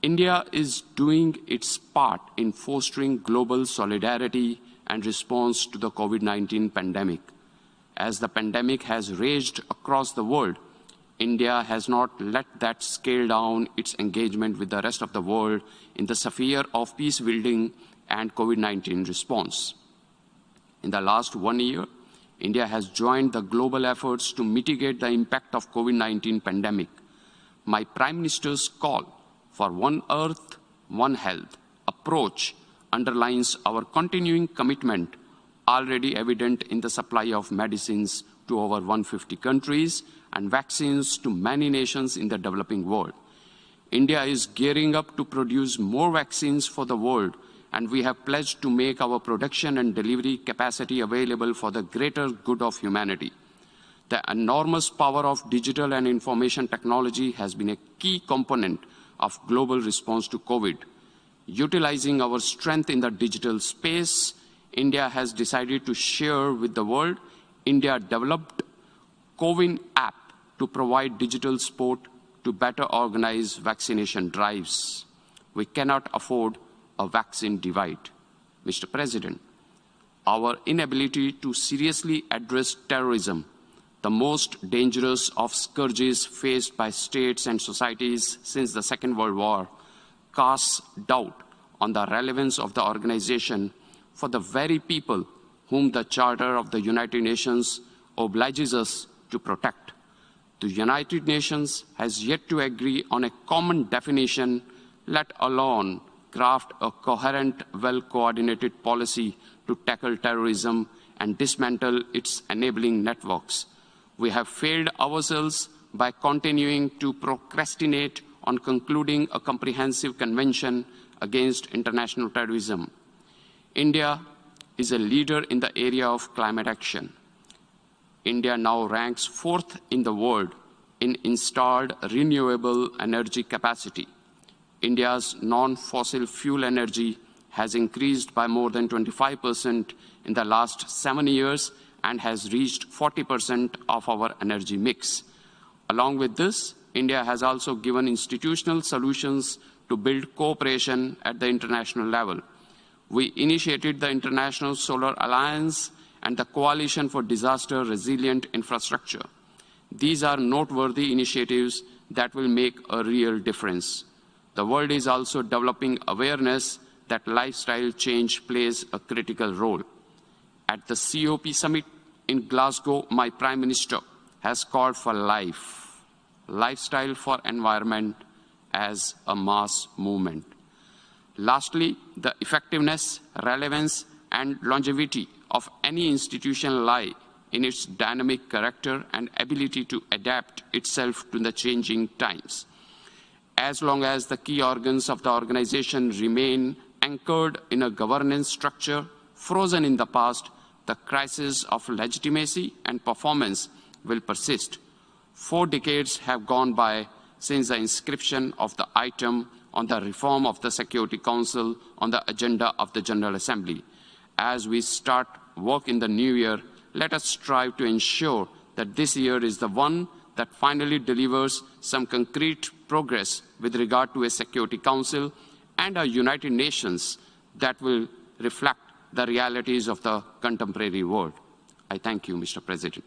India is doing its part in fostering global solidarity and response to the COVID-19 pandemic. As the pandemic has raged across the world, India has not let that scale down its engagement with the rest of the world in the sphere of peace building and COVID-19 response. In the last 1 year, India has joined the global efforts to mitigate the impact of COVID-19 pandemic. My Prime Minister's call for One Earth, One Health approach underlines our continuing commitment, already evident in the supply of medicines to over 150 countries and vaccines to many nations in the developing world. India is gearing up to produce more vaccines for the world, and we have pledged to make our production and delivery capacity available for the greater good of humanity. The enormous power of digital and information technology has been a key component of global response to COVID. Utilizing our strength in the digital space, India has decided to share with the world India-developed CoWIN app to provide digital support to better organize vaccination drives. We cannot afford a vaccine divide. Mr. President, our inability to seriously address terrorism, the most dangerous of scourges faced by states and societies since the Second World War, casts doubt on the relevance of the organization for the very people whom the Charter of the United Nations obliges us to protect. The United Nations has yet to agree on a common definition, let alone craft a coherent, well-coordinated policy to tackle terrorism and dismantle its enabling networks. We have failed ourselves by continuing to procrastinate on concluding a comprehensive convention against international terrorism. India is a leader in the area of climate action. India now ranks 4th in the world in installed renewable energy capacity. India's non-fossil fuel energy has increased by more than 25% in the last 7 years and has reached 40% of our energy mix. Along with this, India has also given institutional solutions to build cooperation at the international level. We initiated the International Solar Alliance and the Coalition for Disaster Resilient Infrastructure. These are noteworthy initiatives that will make a real difference. The world is also developing awareness that lifestyle change plays a critical role. At the COP summit in Glasgow, my Prime Minister has called for lifestyle for environment as a mass movement. Lastly, the effectiveness, relevance, and longevity of any institution lie in its dynamic character and ability to adapt itself to the changing times. As long as the key organs of the organization remain anchored in a governance structure frozen in the past, the crisis of legitimacy and performance will persist. 4 decades have gone by since the inscription of the item on the reform of the Security Council on the agenda of the General Assembly. As we start work in the new year, let us strive to ensure that this year is the one that finally delivers some concrete progress with regard to a Security Council and a United Nations that will reflect the realities of the contemporary world. I thank you, Mr. President.